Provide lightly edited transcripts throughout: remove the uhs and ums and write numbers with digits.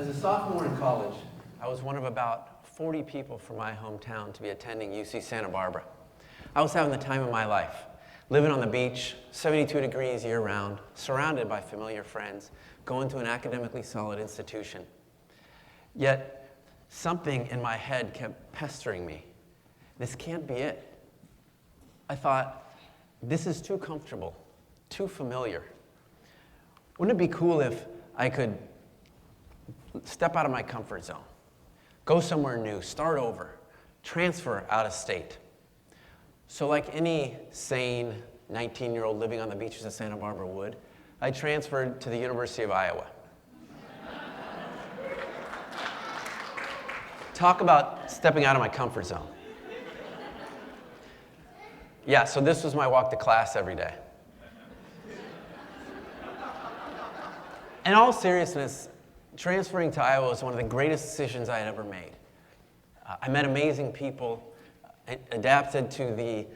As a sophomore in college, I was one of about 40 people from my hometown to be attending UC Santa Barbara. I was having the time of my life, living on the beach, 72 degrees year-round, surrounded by familiar friends, going to an academically solid institution. Yet, something in my head kept pestering me. This can't be it. I thought, this is too comfortable, too familiar. Wouldn't it be cool if I could step out of my comfort zone, go somewhere new, start over, transfer out of state? So like any sane 19-year-old living on the beaches of Santa Barbara would, I transferred to the University of Iowa. Talk about stepping out of my comfort zone. Yeah, so this was my walk to class every day. In all seriousness, transferring to Iowa was one of the greatest decisions I had ever made. I met amazing people, adapted to the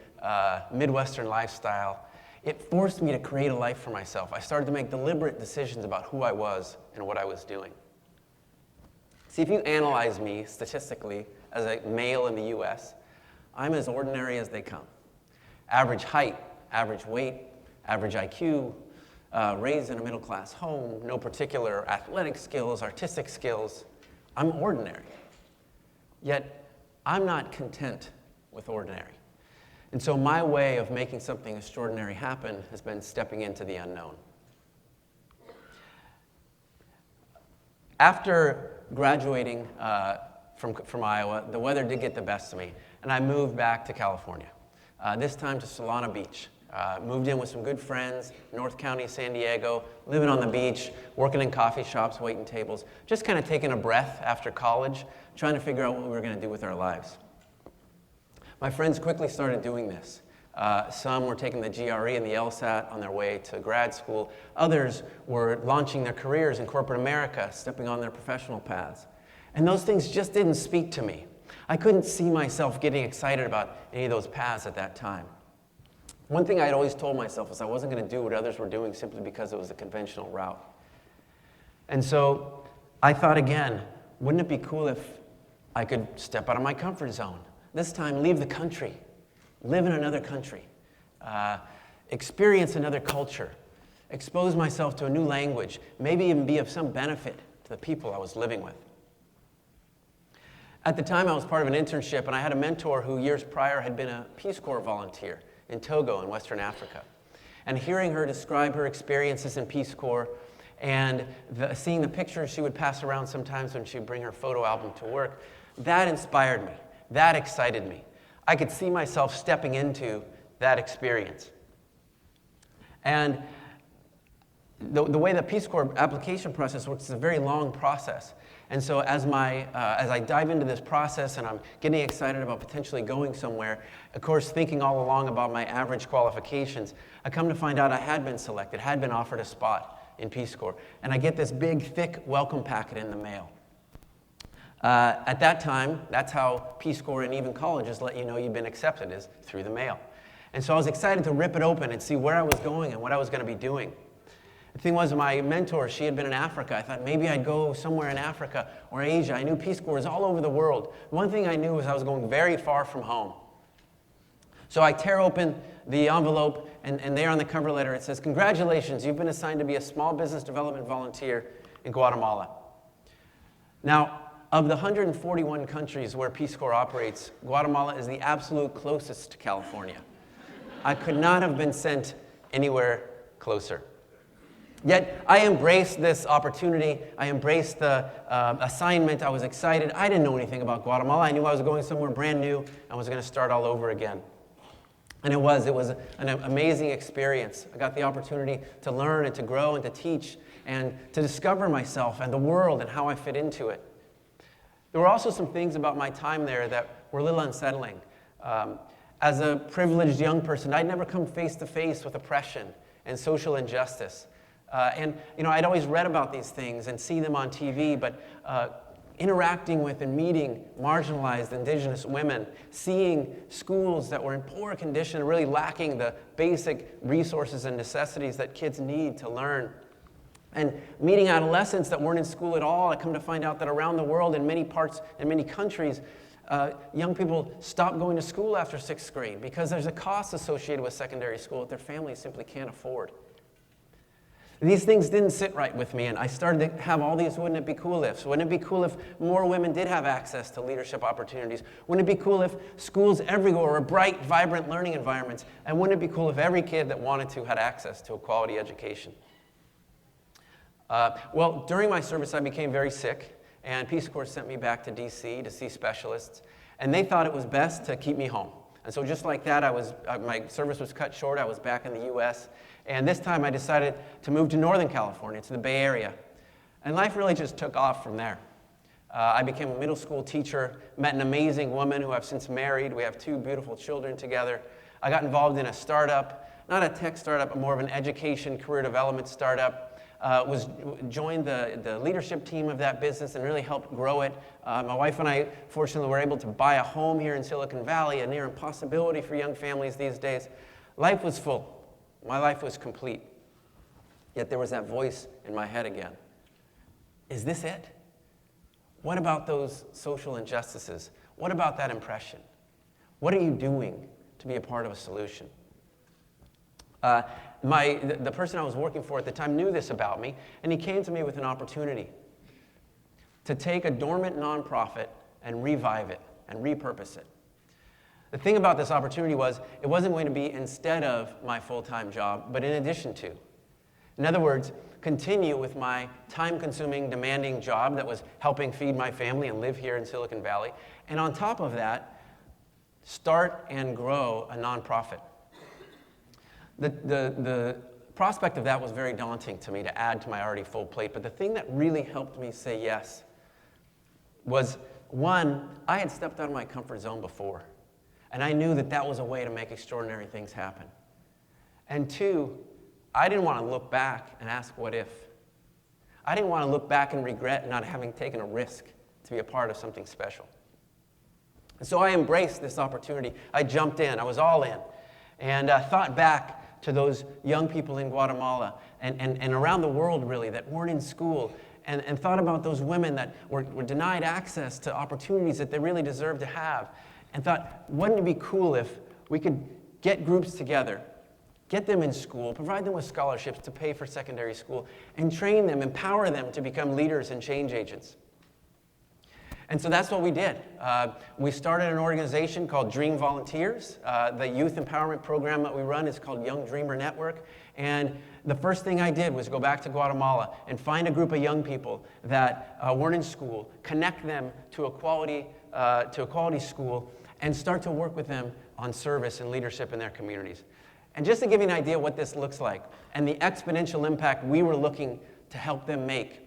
Midwestern lifestyle. It forced me to create a life for myself. I started to make deliberate decisions about who I was and what I was doing. See, if you analyze me statistically as a male in the US, I'm as ordinary as they come. Average height, average weight, average IQ, raised in a middle-class home, no particular athletic skills, artistic skills. I'm ordinary. Yet, I'm not content with ordinary. And so my way of making something extraordinary happen has been stepping into the unknown. After graduating from Iowa, the weather did get the best of me, and I moved back to California, this time to Solana Beach. Moved in with some good friends, North County, San Diego, living on the beach, working in coffee shops, waiting tables, just kind of taking a breath after college, trying to figure out what we were going to do with our lives. My friends quickly started doing this. Some were taking the GRE and the LSAT on their way to grad school. Others were launching their careers in corporate America, stepping on their professional paths. And those things just didn't speak to me. I couldn't see myself getting excited about any of those paths at that time. One thing I had always told myself was I wasn't going to do what others were doing simply because it was a conventional route. And so I thought again, wouldn't it be cool if I could step out of my comfort zone? This time, leave the country, live in another country, experience another culture, expose myself to a new language, maybe even be of some benefit to the people I was living with. At the time, I was part of an internship, and I had a mentor who years prior had been a Peace Corps volunteer in Togo in Western Africa. And hearing her describe her experiences in Peace Corps and seeing the pictures she would pass around sometimes when she'd bring her photo album to work, that inspired me. That excited me. I could see myself stepping into that experience. And the way the Peace Corps application process works is a very long process. And so as I dive into this process and I'm getting excited about potentially going somewhere, of course thinking all along about my average qualifications, I come to find out I had been selected, had been offered a spot in Peace Corps. And I get this big, thick welcome packet in the mail. At that time, that's how Peace Corps and even colleges let you know you've been accepted, is through the mail. And so I was excited to rip it open and see where I was going and what I was going to be doing. The thing was, my mentor, she had been in Africa. I thought maybe I'd go somewhere in Africa or Asia. I knew Peace Corps was all over the world. One thing I knew was I was going very far from home. So I tear open the envelope, and there on the cover letter it says, "Congratulations, you've been assigned to be a small business development volunteer in Guatemala." Now, of the 141 countries where Peace Corps operates, Guatemala is the absolute closest to California. I could not have been sent anywhere closer. Yet, I embraced this opportunity. I embraced the assignment. I was excited. I didn't know anything about Guatemala. I knew I was going somewhere brand new. I was going to start all over again. And it was an amazing experience. I got the opportunity to learn and to grow and to teach and to discover myself and the world and how I fit into it. There were also some things about my time there that were a little unsettling. As a privileged young person, I'd never come face to face with oppression and social injustice. And I'd always read about these things and see them on TV, but interacting with and meeting marginalized indigenous women, seeing schools that were in poor condition, really lacking the basic resources and necessities that kids need to learn, And meeting adolescents that weren't in school at all, I come to find out that around the world, in many parts, in many countries, young people stop going to school after 6th grade because there's a cost associated with secondary school that their families simply can't afford. These things didn't sit right with me, and I started to have all these wouldn't it be cool ifs. Wouldn't it be cool if more women did have access to leadership opportunities? Wouldn't it be cool if schools everywhere were bright, vibrant learning environments? And wouldn't it be cool if every kid that wanted to had access to a quality education? Well, during my service, I became very sick, and Peace Corps sent me back to DC to see specialists, and they thought it was best to keep me home. And so just like that, my service was cut short. I was back in the U.S., and this time I decided to move to Northern California, to the Bay Area. And life really just took off from there. I became a middle school teacher, met an amazing woman who I've since married. We have 2 beautiful children together. I got involved in a startup, not a tech startup, but more of an education, career development startup. Joined the leadership team of that business and really helped grow it. My wife and I, fortunately, were able to buy a home here in Silicon Valley, a near impossibility for young families these days. Life was full. My life was complete. Yet there was that voice in my head again. Is this it? What about those social injustices? What about that impression? What are you doing to be a part of a solution? The person I was working for at the time knew this about me, and he came to me with an opportunity to take a dormant nonprofit and revive it and repurpose it. The thing about this opportunity was it wasn't going to be instead of my full-time job, but in addition to. In other words, continue with my time-consuming, demanding job that was helping feed my family and live here in Silicon Valley, and on top of that, start and grow a nonprofit. The prospect of that was very daunting to me to add to my already full plate, but the thing that really helped me say yes was, one, I had stepped out of my comfort zone before, and I knew that that was a way to make extraordinary things happen. And two, I didn't want to look back and ask what if. I didn't want to look back and regret not having taken a risk to be a part of something special. And so I embraced this opportunity. I jumped in. I was all in. And thought back to those young people in Guatemala and around the world, really, that weren't in school, and thought about those women that were denied access to opportunities that they really deserved to have, and thought, wouldn't it be cool if we could get groups together, get them in school, provide them with scholarships to pay for secondary school, and train them, empower them to become leaders and change agents. And so that's what we did. We started an organization called Dream Volunteers. The youth empowerment program that we run is called Young Dreamer Network. And the first thing I did was go back to Guatemala and find a group of young people that weren't in school, connect them to a quality school, and start to work with them on service and leadership in their communities. And just to give you an idea what this looks like and the exponential impact we were looking to help them make,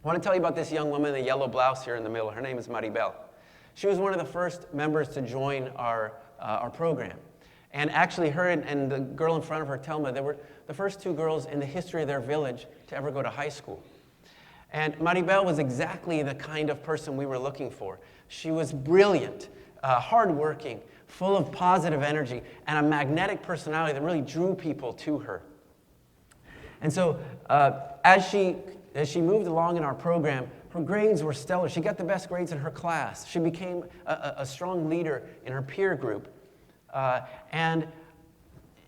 I want to tell you about this young woman in the yellow blouse here in the middle. Her name is Marty Belle. She was one of the first members to join our program. And actually, her and the girl in front of her, Telma, they were the first 2 girls in the history of their village to ever go to high school. And Marty Belle was exactly the kind of person we were looking for. She was brilliant, hardworking, full of positive energy, and a magnetic personality that really drew people to her. And so as she moved along in our program, her grades were stellar. She got the best grades in her class. She became a strong leader in her peer group. And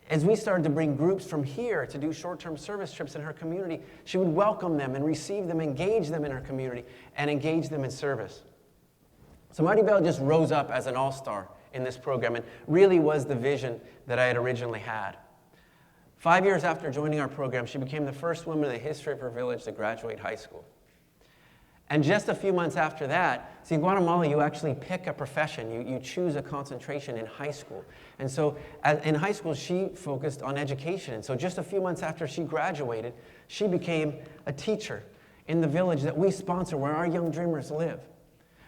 as we started to bring groups from here to do short-term service trips in her community, she would welcome them and receive them, engage them in her community, and engage them in service. So Marty Belle just rose up as an all-star in this program and really was the vision that I had originally had. 5 years after joining our program, she became the first woman in the history of her village to graduate high school. And just a few months after that, see, in Guatemala, you actually pick a profession. You choose a concentration in high school. And so in high school, she focused on education. And so just a few months after she graduated, she became a teacher in the village that we sponsor, where our young dreamers live.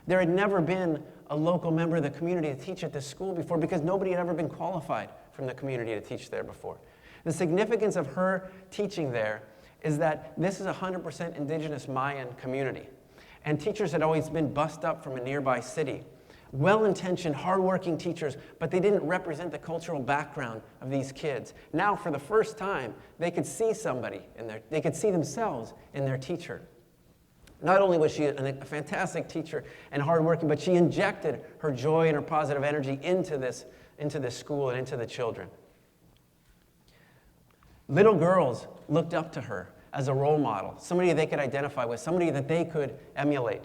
There had never been a local member of the community to teach at this school before because nobody had ever been qualified from the community to teach there before. The significance of her teaching there is that this is a 100% indigenous Mayan community. And teachers had always been bussed up from a nearby city well-intentioned, hardworking teachers, but they didn't represent the cultural background of these kids. Now, for the first time, they could see somebody they could see themselves in their teacher. Not only was she a fantastic teacher and hardworking, but she injected her joy and her positive energy into this school and into the children. Little girls looked up to her as a role model, somebody they could identify with, somebody that they could emulate.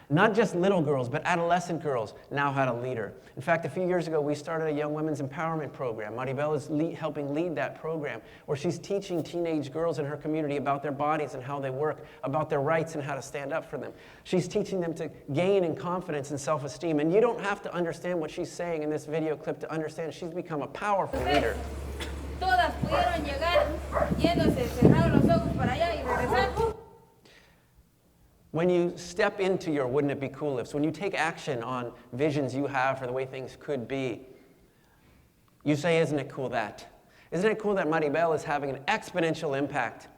Not just little girls, but adolescent girls now had a leader. In fact, a few years ago, we started a young women's empowerment program. Marty Belle is helping lead that program, where she's teaching teenage girls in her community about their bodies and how they work, about their rights and how to stand up for them. She's teaching them to gain in confidence and self-esteem. And you don't have to understand what she's saying in this video clip to understand she's become a powerful leader. Todas pudieron llegar yéndose, cerraron los ojos para allá y regresar. When you step into your wouldn't it be cool ifs, when you take action on visions you have for the way things could be, you say, isn't it cool that? Isn't it cool that Marty Belle is having an exponential impact?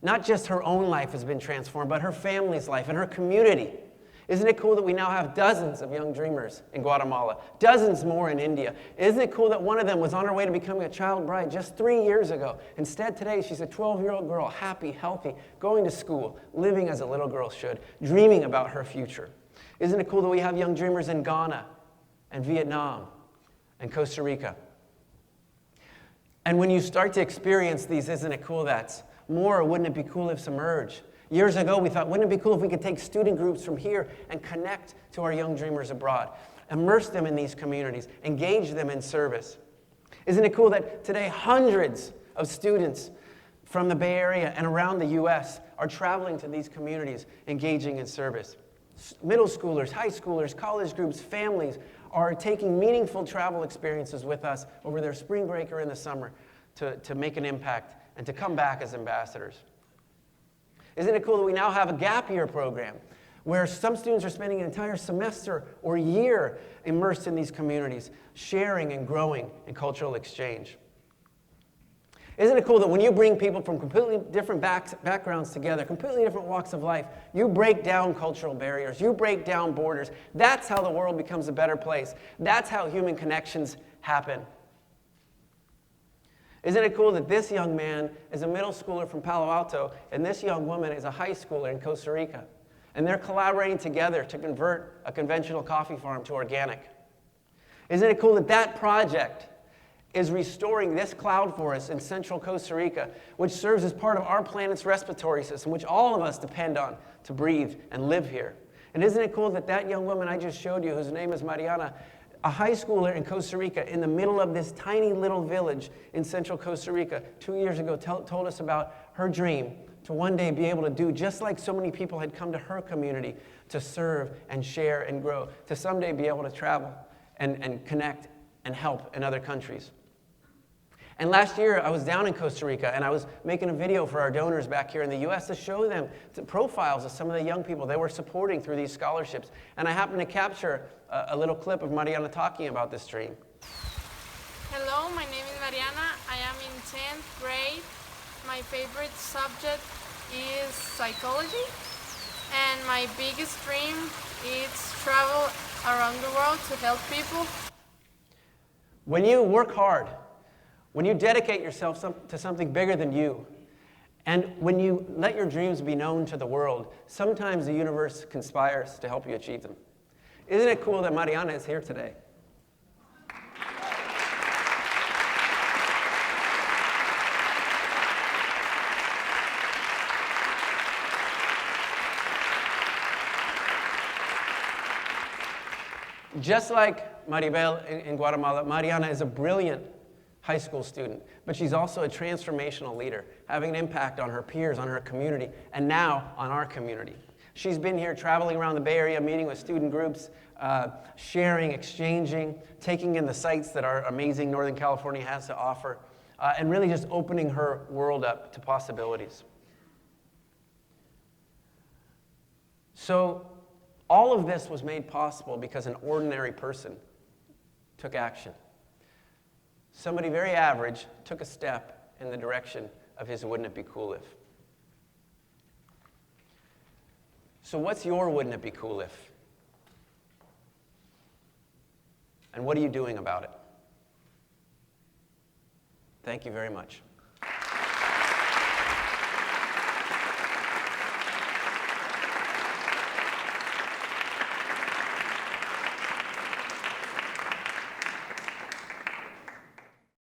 Not just her own life has been transformed, but her family's life and her community. Isn't it cool that we now have dozens of young dreamers in Guatemala, dozens more in India? Isn't it cool that one of them was on her way to becoming a child bride just 3 years ago? Instead, today, she's a 12-year-old girl, happy, healthy, going to school, living as a little girl should, dreaming about her future. Isn't it cool that we have young dreamers in Ghana and Vietnam and Costa Rica? And when you start to experience these isn't it cool that's, more wouldn't it be cool ifs emerge. Years ago, we thought, wouldn't it be cool if we could take student groups from here and connect to our young dreamers abroad, immerse them in these communities, engage them in service? Isn't it cool that today hundreds of students from the Bay Area and around the U.S. are traveling to these communities, engaging in service? Middle schoolers, high schoolers, college groups, families are taking meaningful travel experiences with us over their spring break or in the summer to make an impact and to come back as ambassadors. Isn't it cool that we now have a gap year program where some students are spending an entire semester or year immersed in these communities, sharing and growing in cultural exchange? Isn't it cool that when you bring people from completely different backgrounds together, completely different walks of life, you break down cultural barriers, you break down borders? That's how the world becomes a better place. That's how human connections happen. Isn't it cool that this young man is a middle schooler from Palo Alto and this young woman is a high schooler in Costa Rica? And they're collaborating together to convert a conventional coffee farm to organic. Isn't it cool that that project is restoring this cloud forest in central Costa Rica, which serves as part of our planet's respiratory system, which all of us depend on to breathe and live here? And isn't it cool that that young woman I just showed you, whose name is Mariana, a high schooler in Costa Rica, in the middle of this tiny little village in central Costa Rica, 2 years ago told us about her dream to one day be able to do just like so many people had come to her community to serve and share and grow, to someday be able to travel and connect and help in other countries. And last year, I was down in Costa Rica, and I was making a video for our donors back here in the U.S. to show them profiles of some of the young people they were supporting through these scholarships. And I happened to capture a little clip of Mariana talking about this dream. Hello, my name is Mariana. I am in 10th grade. My favorite subject is psychology. And my biggest dream is travel around the world to help people. When you work hard, when you dedicate yourself to something bigger than you, and when you let your dreams be known to the world, sometimes the universe conspires to help you achieve them. Isn't it cool that Mariana is here today? Just like Marty Belle in Guatemala, Mariana is a brilliant high school student, but she's also a transformational leader, having an impact on her peers, on her community, and now on our community. She's been here traveling around the Bay Area, meeting with student groups, sharing, exchanging, taking in the sights that our amazing Northern California has to offer, and really just opening her world up to possibilities. So all of this was made possible because an ordinary person took action. Somebody very average took a step in the direction of his wouldn't it be cool if. So what's your wouldn't it be cool if? And what are you doing about it? Thank you very much.